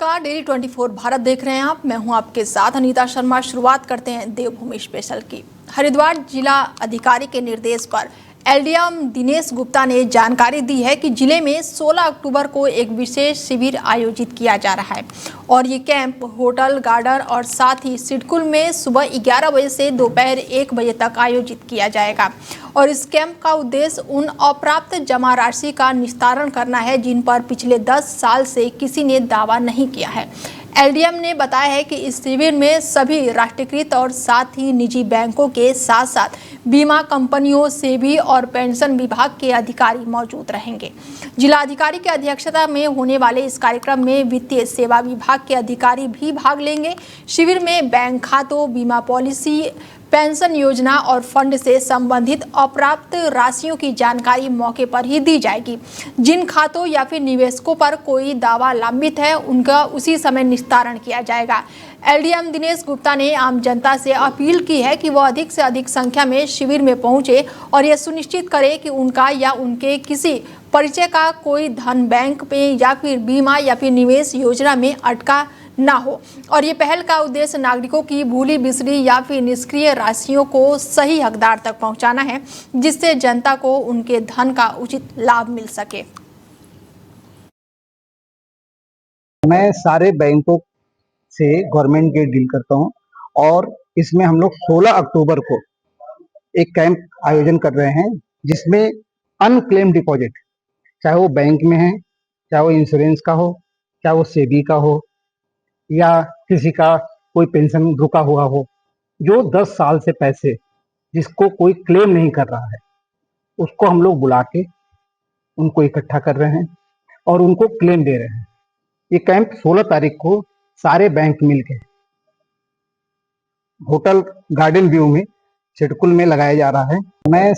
नमस्कार, डेली 24 भारत देख रहे हैं आप। मैं हूं आपके साथ अनीता शर्मा। शुरुआत करते हैं देवभूमि स्पेशल की। हरिद्वार जिला अधिकारी के निर्देश पर एलडीएम दिनेश गुप्ता ने जानकारी दी है कि जिले में 16 अक्टूबर को एक विशेष शिविर आयोजित किया जा रहा है और ये कैंप होटल गार्डन और साथ ही सिडकुल में सुबह 11 बजे से दोपहर 1 बजे तक आयोजित किया जाएगा। और इस कैंप का उद्देश्य उन अप्राप्त जमा राशि का निस्तारण करना है जिन पर पिछले 10 साल से किसी ने दावा नहीं किया है। एलडीएम ने बताया है कि इस शिविर में सभी राष्ट्रीयकृत और साथ ही निजी बैंकों के साथ साथ बीमा कंपनियों से भी और पेंशन विभाग के अधिकारी मौजूद रहेंगे। जिला अधिकारी की अध्यक्षता में होने वाले इस कार्यक्रम में वित्तीय सेवा विभाग के अधिकारी भी भाग लेंगे। शिविर में बैंक खातों, बीमा पॉलिसी, पेंशन योजना और फंड से संबंधित अप्राप्त राशियों की जानकारी मौके पर ही दी जाएगी। जिन खातों या फिर निवेशकों पर कोई दावा लंबित है उनका उसी समय निस्तारण किया जाएगा। एलडीएम दिनेश गुप्ता ने आम जनता से अपील की है कि वह अधिक से अधिक संख्या में शिविर में पहुंचे और यह सुनिश्चित करे कि उनका या उनके किसी परिचय का कोई धन बैंक में या फिर बीमा या फिर निवेश योजना में अटका ना हो। और ये पहल का उद्देश्य नागरिकों की भूली बिसरी या फिर निष्क्रिय राशियों को सही हकदार तक पहुंचाना है, जिससे जनता को उनके धन का उचित लाभ मिल सके। मैं सारे बैंकों से गवर्नमेंट के डील करता हूं और इसमें हम लोग 16 अक्टूबर को एक कैंप आयोजन कर रहे हैं जिसमें अनक्लेम डिपॉजिट, चाहे वो बैंक में है, चाहे वो इंश्योरेंस का हो, चाहे वो सेबी का हो या किसी का कोई पेंशन रुका हुआ हो, जो 10 साल से पैसे जिसको कोई क्लेम नहीं कर रहा है उसको हम लोग बुला के उनको इकट्ठा कर रहे हैं और उनको क्लेम दे रहे हैं। ये कैंप 16 तारीख को सारे बैंक मिलके होटल गार्डन व्यू में सिडकुल में लगाया जा रहा है। मैं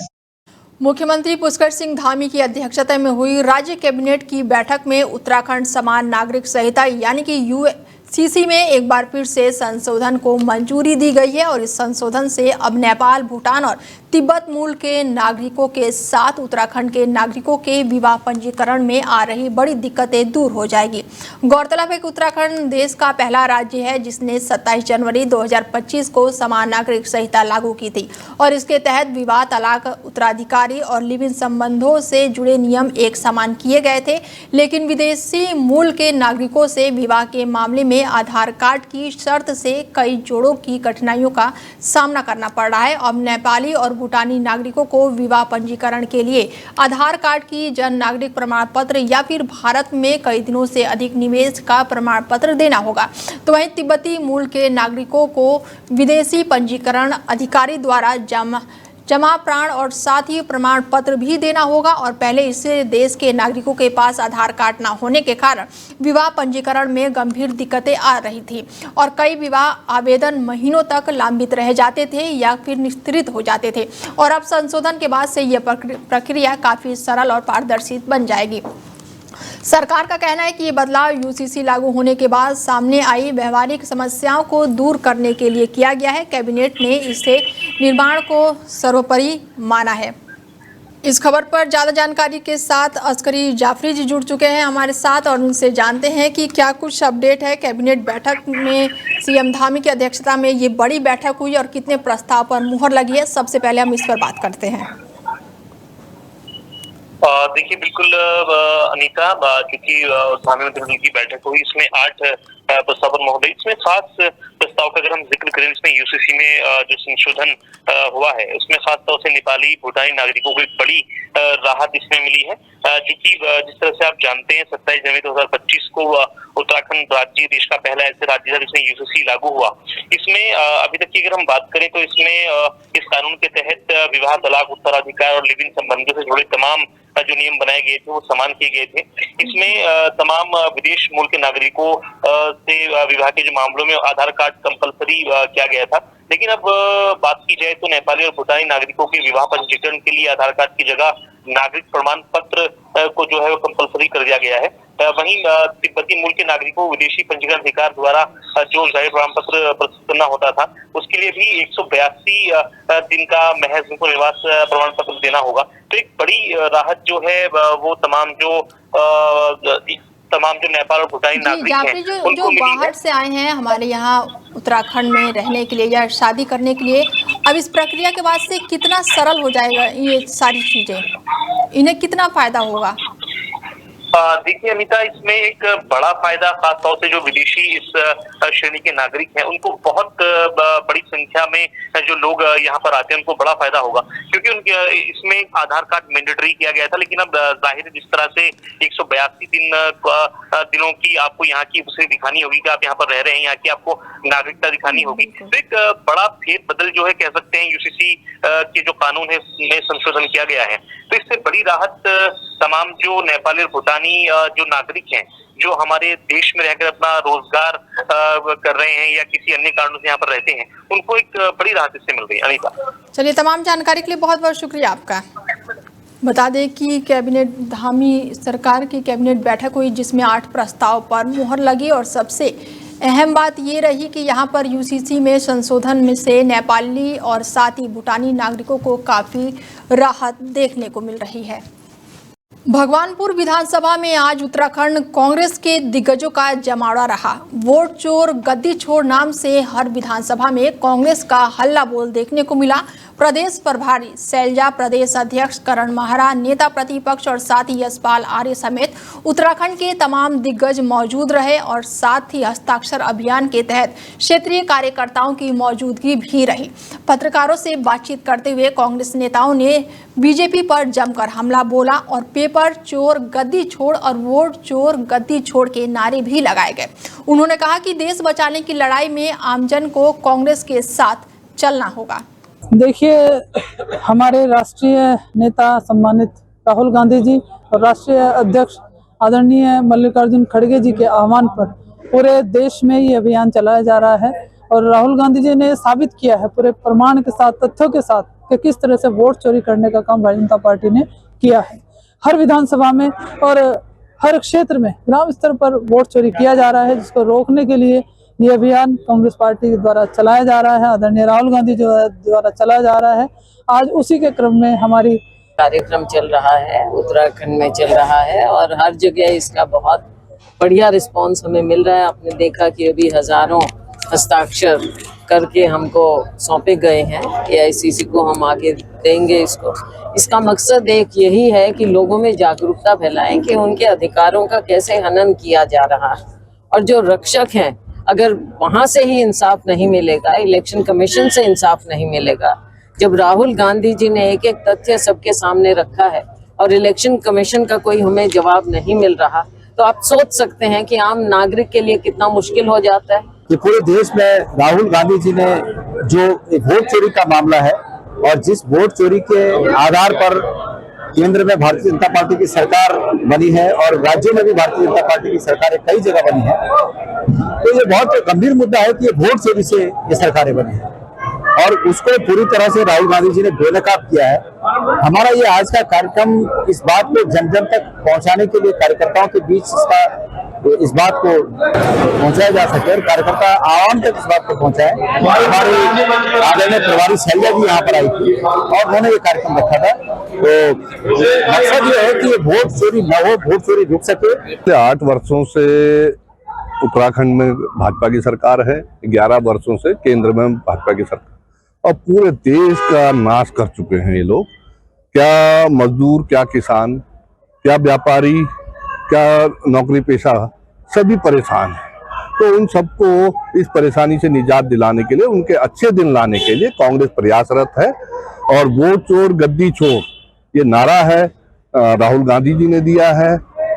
मुख्यमंत्री पुष्कर सिंह धामी की अध्यक्षता में हुई राज्य कैबिनेट की बैठक में उत्तराखंड समान नागरिक संहिता यानी कि यूसीसी में एक बार फिर से संशोधन को मंजूरी दी गई है और इस संशोधन से अब नेपाल, भूटान और तिब्बत मूल के नागरिकों के साथ उत्तराखंड के नागरिकों के विवाह पंजीकरण में आ रही बड़ी दिक्कतें दूर हो जाएगी। गौरतलब है कि उत्तराखंड देश का पहला राज्य है जिसने 27 जनवरी 2025 को समान नागरिक संहिता लागू की थी और इसके तहत विवाह, तलाक, उत्तराधिकारी और लिव इन संबंधों से जुड़े नियम एक समान किए गए थे। लेकिन विदेशी मूल के नागरिकों से विवाह के मामले में आधार कार्ड की शर्त से कई जोड़ों की कठिनाइयों का सामना करना पड़ रहा है। अब नेपाली और भूटानी नागरिकों को विवाह पंजीकरण के लिए आधार कार्ड की जन नागरिक प्रमाण पत्र या फिर भारत में कई दिनों से अधिक निवेश का प्रमाण पत्र देना होगा। तो वहीं तिब्बती मूल के नागरिकों को विदेशी पंजीकरण अधिकारी द्वारा जमा प्राण और साथ ही प्रमाण पत्र भी देना होगा। और पहले इससे देश के नागरिकों के पास आधार कार्ड न होने के कारण विवाह पंजीकरण में गंभीर दिक्कतें आ रही थी और कई विवाह आवेदन महीनों तक लंबित रह जाते थे या फिर निस्तारित हो जाते थे। और अब संशोधन के बाद से यह प्रक्रिया काफी सरल और पारदर्शी बन जाएगी। सरकार का कहना है कि ये बदलाव यूसीसी लागू होने के बाद सामने आई व्यवहारिक समस्याओं को दूर करने के लिए किया गया है। कैबिनेट ने इससे निर्माण को सर्वोपरि माना है। इस खबर पर ज़्यादा जानकारी के साथ अस्करी जाफरी जी जुड़ चुके हैं हमारे साथ और उनसे जानते हैं कि क्या कुछ अपडेट है। कैबिनेट बैठक में सीएम धामी की अध्यक्षता में ये बड़ी बैठक हुई और कितने प्रस्ताव पर मुहर लगी है, सबसे पहले हम इस पर बात करते हैं। देखिए बिल्कुल अनीता, क्योंकि धामी मंत्रिमंडल की बैठक हुई, इसमें 8 प्रस्ताव पर मोहर लगी। इसमें खास प्रस्ताव का अगर हम जिक्र करें, इसमें यूसीसी में जो संशोधन हुआ है उसमें खास तौर से नेपाली, भूटानी नागरिकों को एक बड़ी राहत इसमें मिली है। क्योंकि जिस तरह से आप जानते हैं 27 जनवरी 2025 को उत्तराखंड राज्य देश का पहला ऐसे राज्य था जिसमें यूसीसी लागू हुआ। इसमें अभी तक की अगर हम बात करें तो इसमें इस कानून के तहत विवाह, तलाक, उत्तराधिकार और लिव इन संबंधों से जुड़े तमाम जो नियम बनाए गए थे वो समान किए गए थे। इसमें तमाम विदेश मूल के नागरिकों से विवाह के जो मामलों में आधार कार्ड कंपलसरी किया गया था। लेकिन अब बात की जाए तो नेपाली और भूटानी नागरिकों के विवाह पंजीकरण के लिए आधार कार्ड की जगह नागरिक प्रमाण पत्र को जो है वो कंपलसरी कर दिया गया है। वहीं तिब्बती मूल के नागरिकों को विदेशी पंजीकरण अधिकार द्वारा जो जाहिर प्रमाण पत्र प्रस्तुत करना होता था उसके लिए भी 182 दिन का महज उनको निवास प्रमाण पत्र देना होगा। तो एक बड़ी राहत जो है वो तमाम जो तमाम जो नेपाल और भूटानी नागरिक हैं जो उनको मिली है। बाहर से आए हैं हमारे यहाँ उत्तराखंड में रहने के लिए या शादी करने के लिए, अब इस प्रक्रिया के बाद से कितना सरल हो जाएगा ये सारी चीजें, इन्हें कितना फायदा होगा? देखिए अनीता, इसमें एक बड़ा फायदा खासतौर से जो विदेशी इस श्रेणी के नागरिक हैं उनको बहुत बड़ी संख्या में जो लोग यहाँ पर आते हैं उनको बड़ा फायदा होगा, क्योंकि उनके इसमें आधार कार्ड मैंडेटरी किया गया था, लेकिन अब जाहिर है जिस तरह से 182 दिनों की आपको यहाँ की उसे दिखानी होगी कि आप यहाँ पर रह रहे हैं, यहाँ की आपको नागरिकता दिखानी होगी, तो एक बड़ा फेरबदल जो है कह सकते हैं यूसीसी के जो कानून है में संशोधन किया गया है। तो इससे बड़ी राहत तमाम जो नेपाली और भूटानी जो नागरिक हैं जो हमारे देश में रहकर अपना रोजगार कर रहे हैं या किसी अन्य कारणों से यहाँ पर रहते हैं, उनको एक बड़ी राहत इससे मिल रही है। अनीता, चलिए, तमाम जानकारी के लिए बहुत बहुत शुक्रिया आपका। बता दें कि कैबिनेट धामी सरकार की कैबिनेट बैठक हुई जिसमें 8 प्रस्ताव पर मुहर लगी और सबसे अहम बात ये रही कि यहाँ पर यूसीसी में संशोधन में से नेपाली और साथ ही भूटानी नागरिकों को काफ़ी राहत देखने को मिल रही है। भगवानपुर विधानसभा में आज उत्तराखंड कांग्रेस के दिग्गजों का जमावड़ा रहा। वोट चोर गद्दी छोड़ नाम से हर विधानसभा में कांग्रेस का हल्ला बोल देखने को मिला। प्रदेश प्रभारी शैलजा, प्रदेश अध्यक्ष करण माहरा, नेता प्रतिपक्ष और साथ ही यशपाल आर्य समेत उत्तराखंड के तमाम दिग्गज मौजूद रहे और साथ ही हस्ताक्षर अभियान के तहत क्षेत्रीय कार्यकर्ताओं की मौजूदगी भी रही। पत्रकारों से बातचीत करते हुए कांग्रेस नेताओं ने बीजेपी पर जमकर हमला बोला और पेपर चोर गद्दी छोड़ और वोट चोर गद्दी छोड़ के नारे भी लगाए गए। उन्होंने कहा कि देश बचाने की लड़ाई में आमजन को कांग्रेस के साथ चलना होगा। देखिए, हमारे राष्ट्रीय नेता सम्मानित राहुल गांधी जी और राष्ट्रीय अध्यक्ष आदरणीय मल्लिकार्जुन खड़गे जी के आह्वान पर पूरे देश में ये अभियान चलाया जा रहा है और राहुल गांधी जी ने साबित किया है पूरे प्रमाण के साथ, तथ्यों के साथ कि किस तरह से वोट चोरी करने का काम भारतीय जनता पार्टी ने किया है। हर विधानसभा में और हर क्षेत्र में ग्राम स्तर पर वोट चोरी किया जा रहा है, जिसको रोकने के लिए ये अभियान कांग्रेस पार्टी के द्वारा चलाया जा रहा है, आदरणीय राहुल गांधी जो द्वारा चलाया जा रहा है। आज उसी के क्रम में हमारी कार्यक्रम चल रहा है, उत्तराखंड में चल रहा है और हर जगह इसका बहुत बढ़िया रिस्पांस हमें मिल रहा है। आपने देखा कि अभी हजारों हस्ताक्षर करके हमको सौंपे गए हैं, AICC को हम आगे देंगे इसको। इसका मकसद एक यही है कि लोगों में जागरूकता फैलाएं कि उनके अधिकारों का कैसे हनन किया जा रहा है और जो रक्षक हैं अगर वहां से ही इंसाफ नहीं मिलेगा, इलेक्शन कमीशन से इंसाफ नहीं मिलेगा, जब राहुल गांधी जी ने एक एक तथ्य सबके सामने रखा है और इलेक्शन कमीशन का कोई हमें जवाब नहीं मिल रहा, तो आप सोच सकते हैं कि आम नागरिक के लिए कितना मुश्किल हो जाता है। कि पूरे देश में राहुल गांधी जी ने जो वोट चोरी का मामला है और जिस वोट चोरी के आधार पर केंद्र में भारतीय जनता पार्टी की सरकार बनी है और राज्यों में भी भारतीय जनता पार्टी की सरकारें कई जगह बनी है, तो ये बहुत गंभीर मुद्दा है कि ये वोट चोरी से ये सरकारें बनी है और उसको पूरी तरह से राहुल गांधी जी ने बेनकाब किया है। हमारा ये आज का कार्यक्रम इस बात को जन जन तक पहुंचाने के लिए, कार्यकर्ताओं के बीच इस बात को पहुंचाया जा सके और कार्यकर्ता आवाम तक इस बात को पहुंचाए। हमारे आदरणीय प्रभारी शैलजा जी यहाँ पर आई थी और उन्होंने ये कार्यक्रम रखा था। तो मकसद ये है कि ये वोट चोरी न हो, वोट चोरी रुक सके। 8 वर्षों से उत्तराखंड में भाजपा की सरकार है, 11 वर्षों से केंद्र में भाजपा की सरकार और पूरे देश का नाश कर चुके हैं ये लोग। क्या मजदूर, क्या किसान, क्या व्यापारी, क्या नौकरी पेशा, सभी परेशान हैं। तो उन सबको इस परेशानी से निजात दिलाने के लिए, उनके अच्छे दिन लाने के लिए कांग्रेस प्रयासरत है और वोट चोर गद्दी छोड़ ये नारा है राहुल गांधी जी ने दिया है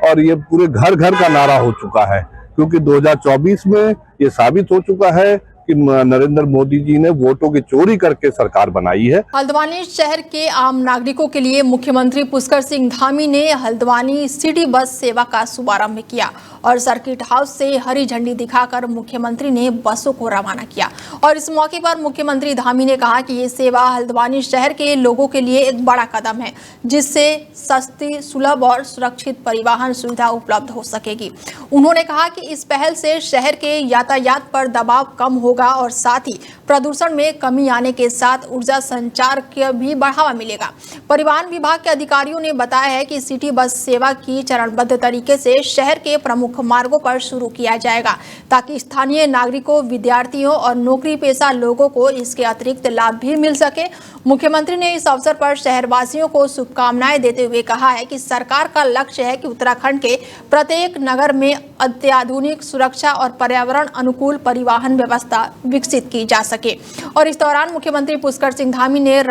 और ये पूरे घर घर का नारा हो चुका है, क्योंकि 2024 में ये साबित हो चुका है कि नरेंद्र मोदी जी ने वोटों की चोरी करके सरकार बनाई है। हल्द्वानी शहर के आम नागरिकों के लिए मुख्यमंत्री पुष्कर सिंह धामी ने हल्द्वानी सिटी बस सेवा का शुभारंभ किया और सर्किट हाउस से हरी झंडी दिखाकर मुख्यमंत्री ने बसों को रवाना किया। और इस मौके पर मुख्यमंत्री धामी ने कहा कि ये सेवा हल्द्वानी शहर के लोगों के लिए एक बड़ा कदम है, जिससे सस्ती, सुलभ और सुरक्षित परिवहन सुविधा उपलब्ध हो सकेगी। उन्होंने कहा कि इस पहल से शहर के यातायात पर दबाव कम होगा होगा और साथ ही प्रदूषण में कमी आने के साथ ऊर्जा संचार का भी बढ़ावा मिलेगा। परिवहन विभाग के अधिकारियों ने बताया है कि सिटी बस सेवा की चरणबद्ध तरीके से शहर के प्रमुख मार्गों पर शुरू किया जाएगा ताकि स्थानीय नागरिकों, विद्यार्थियों और नौकरी पेशा लोगों को इसके अतिरिक्त लाभ भी मिल सके। मुख्यमंत्री ने इस अवसर पर शहरवासियों को शुभकामनाएं देते हुए कहा है कि सरकार का लक्ष्य है कि उत्तराखंड के प्रत्येक नगर में अत्याधुनिक, सुरक्षा और पर्यावरण अनुकूल परिवहन व्यवस्था विकसित की जा सके। और इस दौरान मुख्यमंत्री पुष्कर सिंह धामी ने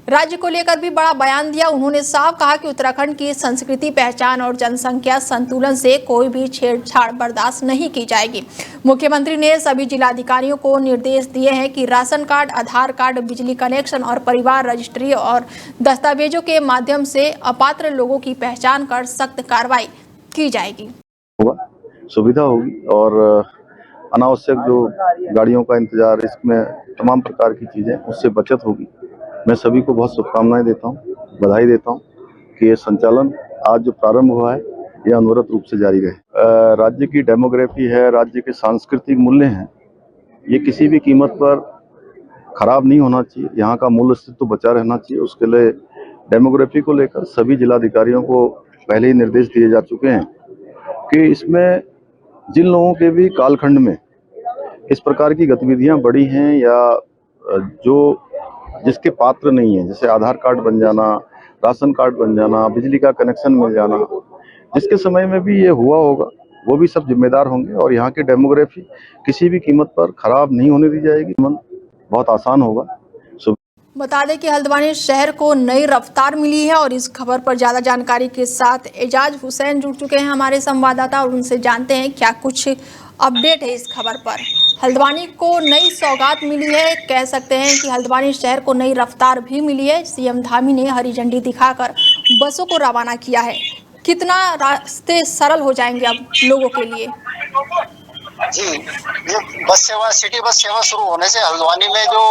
राज्य को लेकर भी बड़ा बयान दिया। उन्होंने साफ कहा कि उत्तराखंड की संस्कृति, पहचान और जनसंख्या संतुलन से कोई भी छेड़छाड़ बर्दाश्त नहीं की जाएगी। मुख्यमंत्री ने सभी जिलाधिकारियों को निर्देश दिए हैं कि राशन कार्ड, आधार कार्ड, बिजली कनेक्शन और परिवार रजिस्ट्री और दस्तावेजों के माध्यम से अपात्र लोगों की पहचान कर सख्त कार्रवाई की जाएगी। सुविधा होगी और अनावश्यक जो गाड़ियों का इंतजार, इसमें तमाम प्रकार की चीजें, उससे बचत होगी। मैं सभी को बहुत शुभकामनाएं देता हूं, बधाई देता हूं कि ये संचालन आज जो प्रारंभ हुआ है ये अनवरत रूप से जारी रहे। राज्य की डेमोग्राफी है, राज्य के सांस्कृतिक मूल्य हैं, ये किसी भी कीमत पर खराब नहीं होना चाहिए। यहाँ का मूल अस्तित्व बचा रहना चाहिए। उसके लिए डेमोग्राफी को लेकर सभी जिलाधिकारियों को पहले ही निर्देश दिए जा चुके हैं कि इसमें जिन लोगों के भी कालखंड में इस प्रकार की गतिविधियां बढ़ी हैं या जो जिसके पात्र नहीं है, जैसे आधार कार्ड बन जाना, राशन कार्ड बन जाना, बिजली का कनेक्शन मिल जाना, जिसके समय में भी ये हुआ होगा वो भी सब जिम्मेदार होंगे और यहाँ की डेमोग्राफी किसी भी कीमत पर खराब नहीं होने दी जाएगी। मन बहुत आसान होगा। बता दें कि हल्द्वानी शहर को नई रफ्तार मिली है और इस खबर पर ज्यादा जानकारी के साथ एजाज हुसैन जुड़ चुके हैं हमारे संवाददाता और उनसे जानते हैं क्या कुछ अपडेट है इस खबर पर। हल्द्वानी को नई सौगात मिली है, कह सकते हैं कि हल्द्वानी शहर को नई रफ्तार भी मिली है। सीएम धामी ने हरी झंडी दिखाकर बसों को रवाना किया है। कितना रास्ते सरल हो जाएंगे अब लोगों के लिए? जी, ये बस सेवा, सिटी बस सेवा शुरू होने से हल्द्वानी में जो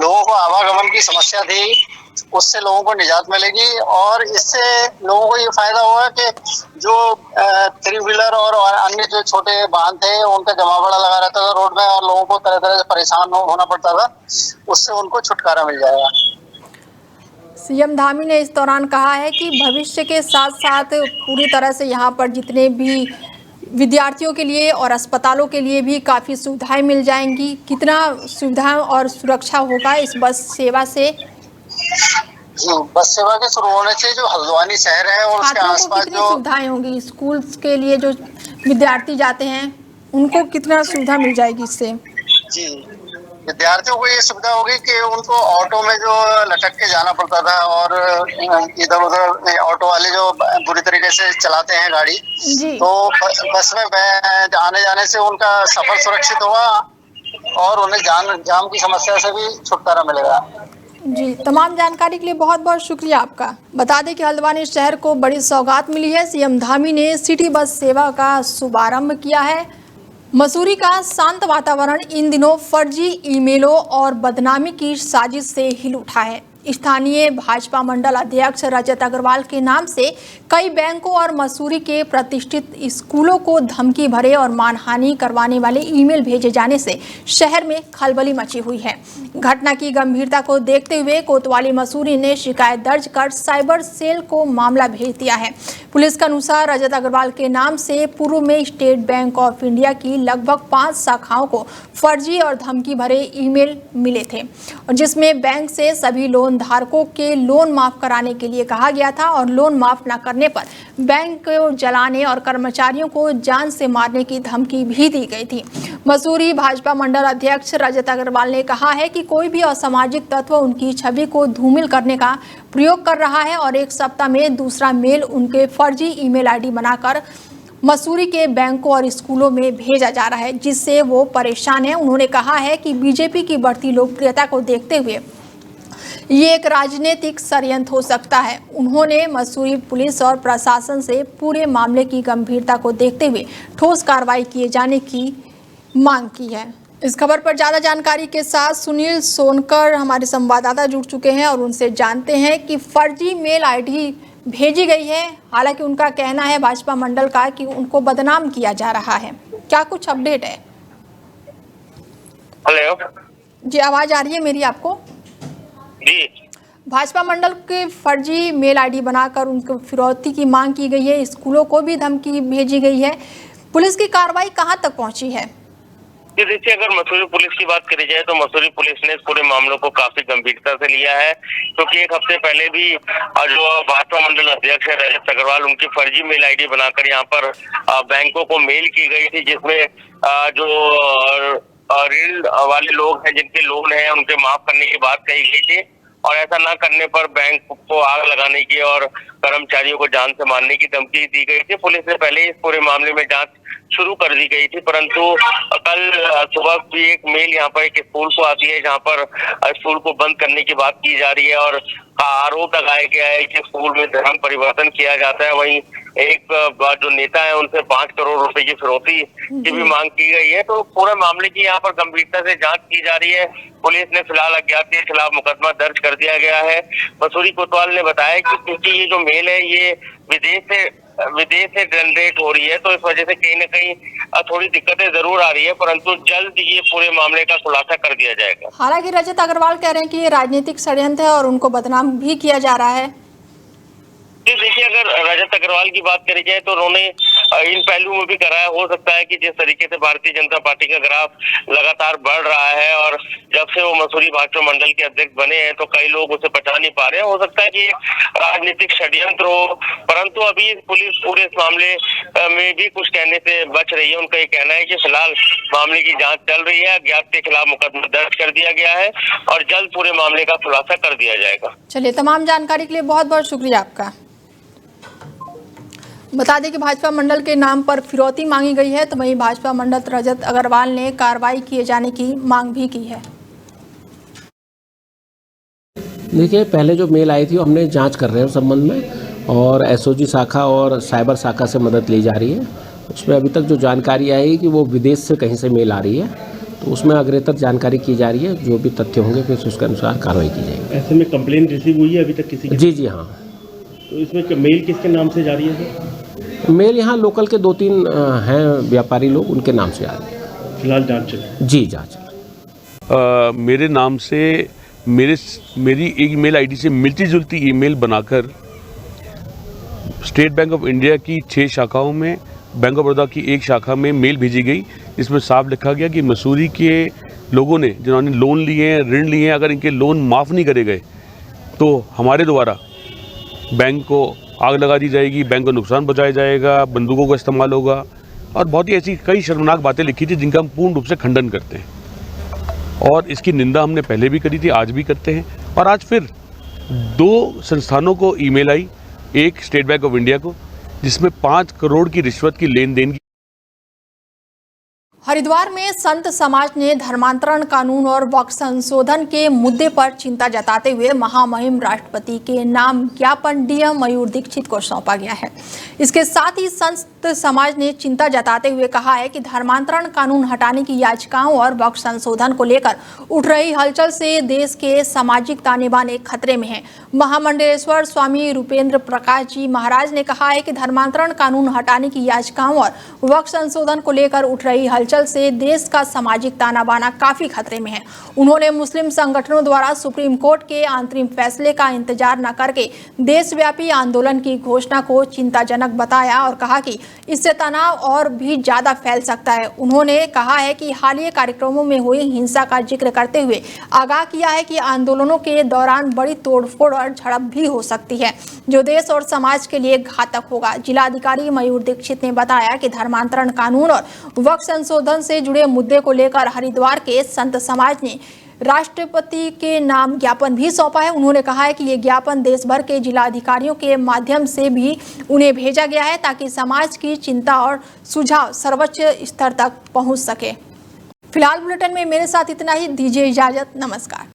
लोगों को आवागमन की समस्या थी उससे लोगों को निजात मिलेगी और इससे लोगों को ये फायदा होगा कि जो 3 व्हीलर और अन्य जो छोटे वाहन थे उनका जमावड़ा लगा रहता था रोड में और लोगों को तरह तरह से परेशान होना पड़ता था, उससे उनको छुटकारा मिल जाएगा। सीएम धामी ने इस दौरान कहा है कि भविष्य के साथ साथ पूरी तरह से यहाँ पर जितने भी विद्यार्थियों के लिए और अस्पतालों के लिए भी काफ़ी सुविधाएं मिल जाएंगी। कितना सुविधा और सुरक्षा होगा इस बस सेवा से? जी, बस सेवा के शुरू होने से जो हल्द्वानी शहर है और उसके आसपास जो सुविधाएं होंगी, स्कूल के लिए जो विद्यार्थी जाते हैं उनको कितना सुविधा मिल जाएगी इससे? जी, विद्यार्थियों को ये सुविधा होगी कि उनको ऑटो में जो लटक के जाना पड़ता था और इधर उधर ऑटो वाले जो बुरी तरीके से चलाते हैं गाड़ी, तो बस में आने जाने से उनका सफर सुरक्षित होगा और उन्हें जाम की समस्या से भी छुटकारा मिलेगा। जी, तमाम जानकारी के लिए बहुत बहुत शुक्रिया आपका। बता दें कि हल्द्वानी शहर को बड़ी सौगात मिली है। सीएम धामी ने सिटी बस सेवा का शुभारंभ किया है। मसूरी का शांत वातावरण इन दिनों फर्जी ईमेलों और बदनामी की साजिश से हिल उठा है। स्थानीय भाजपा मंडल अध्यक्ष रजत अग्रवाल के नाम से कई बैंकों और मसूरी के प्रतिष्ठित स्कूलों को धमकी भरे और मानहानि करवाने वाले ईमेल भेजे जाने से शहर में खलबली मची हुई है। घटना की गंभीरता को देखते हुए कोतवाली मसूरी ने शिकायत दर्ज कर साइबर सेल को मामला भेज दिया है। पुलिस के अनुसार रजत अग्रवाल के नाम से पूर्व में स्टेट बैंक ऑफ इंडिया की लगभग 5 शाखाओं को फर्जी और धमकी भरे ईमेल मिले थे और जिसमें बैंक से सभी लोन धारकों के लोन माफ कराने के लिए कहा गया था और लोन माफ न करने पर बैंक को जलाने और कर्मचारियों को जान से मारने की धमकी भी दी गई थी। मसूरी भाजपा मंडल अध्यक्ष रजत अग्रवाल ने कहा है कि कोई भी असामाजिक तत्व उनकी छवि को धूमिल करने का प्रयोग कर रहा है और एक सप्ताह में दूसरा मेल उनके फर्जी ईमेल आईडी बनाकर मसूरी के बैंकों और स्कूलों में भेजा जा रहा है, जिससे वो परेशान है। उन्होंने कहा है कि बीजेपी की बढ़ती लोकप्रियता को देखते हुए ये एक राजनीतिक षड्यंत्र हो सकता है। उन्होंने मसूरी पुलिस और प्रशासन से पूरे मामले की गंभीरता को देखते हुए ठोस कार्रवाई किए जाने की मांग की है। इस खबर पर ज़्यादा जानकारी के साथ सुनील सोनकर हमारे संवाददाता जुड़ चुके हैं और उनसे जानते हैं कि फर्जी मेल आईडी भेजी गई है। हालांकि उनका कहना है भाजपा मंडल का कि उनको बदनाम किया जा रहा है। क्या कुछ अपडेट है? हेलो जी, आवाज आ रही है मेरी आपको? जी। भाजपा मंडल के फर्जी मेल आईडी बनाकर उनको फिरौती की मांग की गई है, स्कूलों को भी धमकी भेजी गई है। पुलिस की कार्रवाई कहां तक पहुंची है? देखिए, अगर मसूरी पुलिस की बात करी जाए तो मसूरी पुलिस ने इस पूरे मामलों को काफी गंभीरता से लिया है, क्योंकि एक हफ्ते पहले भी जो भाजपा मंडल अध्यक्ष है रजत अग्रवाल, उनकी फर्जी मेल आईडी बनाकर यहाँ पर बैंकों को मेल की गई थी, जिसमें जो ऋण वाले लोग हैं, जिनके लोन है, उनके माफ करने की बात कही गई थी और ऐसा न करने पर बैंक को आग लगाने की और कर्मचारियों को जान से मारने की धमकी दी गई थी। पुलिस ने पहले इस पूरे मामले में जांच शुरू कर दी गई थी, परंतु कल सुबह भी एक मेल यहाँ पर एक स्कूल को आती है, जहाँ पर स्कूल को बंद करने की बात की जा रही है और आरोप लगाया गया है कि स्कूल में धर्म परिवर्तन किया जाता है। वहीं एक जो नेता है उनसे 5 करोड़ रुपए की फिरौती की भी मांग की गई है। तो पूरे मामले की यहाँ पर गंभीरता से जांच की जा रही है। पुलिस ने फिलहाल अज्ञात के खिलाफ मुकदमा दर्ज कर दिया गया है। मसूरी कोतवाल ने बताया कि क्योंकि ये जो मेल है ये विदेश से जनरेट हो रही है, तो इस वजह से कहीं न कहीं थोड़ी दिक्कतें जरूर आ रही है, परंतु जल्द ये पूरे मामले का खुलासा कर दिया जाएगा। हालांकि रजत अग्रवाल कह रहे हैं कि ये राजनीतिक षड्यंत्र है और उनको बदनाम भी किया जा रहा है। देखिए, अगर रजत अग्रवाल की बात करी जाए तो उन्होंने इन पहलुओं में भी कराया। हो सकता है कि जिस तरीके से भारतीय जनता पार्टी का ग्राफ लगातार बढ़ रहा है और जब से वो मसूरी भाजपा मंडल के अध्यक्ष बने हैं तो कई लोग उसे पहचान नहीं पा रहे हैं। हो सकता है कि राजनीतिक षड्यंत्र हो, परंतु अभी पुलिस पूरे इस मामले में भी कुछ कहने से बच रही है। उनका ये कहना है कि फिलहाल मामले की जाँच चल रही है, अज्ञात के खिलाफ मुकदमा दर्ज कर दिया गया है और जल्द पूरे मामले का खुलासा कर दिया जाएगा। चलिए, तमाम जानकारी के लिए बहुत बहुत शुक्रिया आपका। बता दें कि भाजपा मंडल के नाम पर फिरौती मांगी गई है, तो वहीं भाजपा मंडल रजत अग्रवाल ने कार्रवाई किए जाने की मांग भी की है। देखिए, पहले जो मेल आई थी वो हमने जांच कर रहे हैं उस संबंध में और एसओजी शाखा और साइबर शाखा से मदद ली जा रही है। उसमें अभी तक जो जानकारी आई कि वो विदेश से कहीं से मेल आ रही है, तो उसमें अग्रेतर जानकारी की जा रही है। जो भी तथ्य होंगे फिर उसके अनुसार कार्रवाई की जाएगी। ऐसे में कंप्लेन रिसीव हुई है अभी तक किसी की? जी हाँ। तो इसमें मेल किसके नाम से जा रही है? मेल यहाँ लोकल के 2-3 हैं व्यापारी लोग, उनके नाम से आ रही है। फिलहाल जांच चल रही है? जी, जांच। मेरे नाम से मेरी ईमेल आईडी से मिलती जुलती ईमेल बनाकर स्टेट बैंक ऑफ इंडिया की 6 शाखाओं में, बैंक ऑफ बड़ौदा की 1 शाखा में मेल भेजी गई, जिसमें साफ लिखा गया कि मसूरी के लोगों ने जिन्होंने लोन लिए हैं, ऋण लिए हैं, अगर इनके लोन माफ़ नहीं करे गए तो हमारे द्वारा बैंक को आग लगा दी जाएगी, बैंक को नुकसान पहुंचाया जाएगा, बंदूकों का इस्तेमाल होगा और बहुत ही ऐसी कई शर्मनाक बातें लिखी थी जिनका हम पूर्ण रूप से खंडन करते हैं। और इसकी निंदा हमने पहले भी करी थी, आज भी करते हैं। और आज फिर 2 संस्थानों को ईमेल आई, एक स्टेट बैंक ऑफ इंडिया को, जिसमें 5 करोड़ की रिश्वत की लेन देन की। हरिद्वार में संत समाज ने धर्मांतरण कानून और वक्फ संशोधन के मुद्दे पर चिंता जताते हुए महामहिम राष्ट्रपति के नाम ज्ञापन डीएम मयूर दीक्षित को सौंपा गया है। इसके साथ ही संत समाज ने चिंता जताते हुए कहा है कि धर्मांतरण कानून हटाने की याचिकाओं और वक्फ संशोधन को लेकर उठ रही हलचल से देश के सामाजिक ताने बाने खतरे में हैं। महामंडलेश्वर स्वामी रूपेंद्र प्रकाश जी महाराज ने कहा है कि धर्मांतरण कानून हटाने की याचिकाओं और वक्फ संशोधन को लेकर उठ रही हलचल से देश का सामाजिक ताना बाना काफी खतरे में है। उन्होंने मुस्लिम संगठनों द्वारा सुप्रीम कोर्ट के अंतरिम फैसले का इंतजार न करके देशव्यापी आंदोलन की घोषणा को चिंताजनक बताया और कहा कि इससे तनाव और भी ज्यादा फैल सकता है। उन्होंने कहा है कि हालिया कार्यक्रमों में हुई हिंसा का जिक्र करते हुए आगाह किया है कि आंदोलनों के दौरान बड़ी तोड़फोड़ और झड़प भी हो सकती है, जो देश और समाज के लिए घातक होगा। जिलाधिकारी मयूर दीक्षित ने बताया कि धर्मांतरण कानून और वक्फ संशोधन से जुड़े मुद्दे को लेकर हरिद्वार के संत समाज ने राष्ट्रपति के नाम ज्ञापन भी सौंपा है। उन्होंने कहा है कि ये ज्ञापन देश भर के जिलाधिकारियों के माध्यम से भी उन्हें भेजा गया है ताकि समाज की चिंता और सुझाव सर्वोच्च स्तर तक पहुंच सके। फिलहाल बुलेटिन में मेरे साथ इतना ही। दीजिए इजाजत। नमस्कार।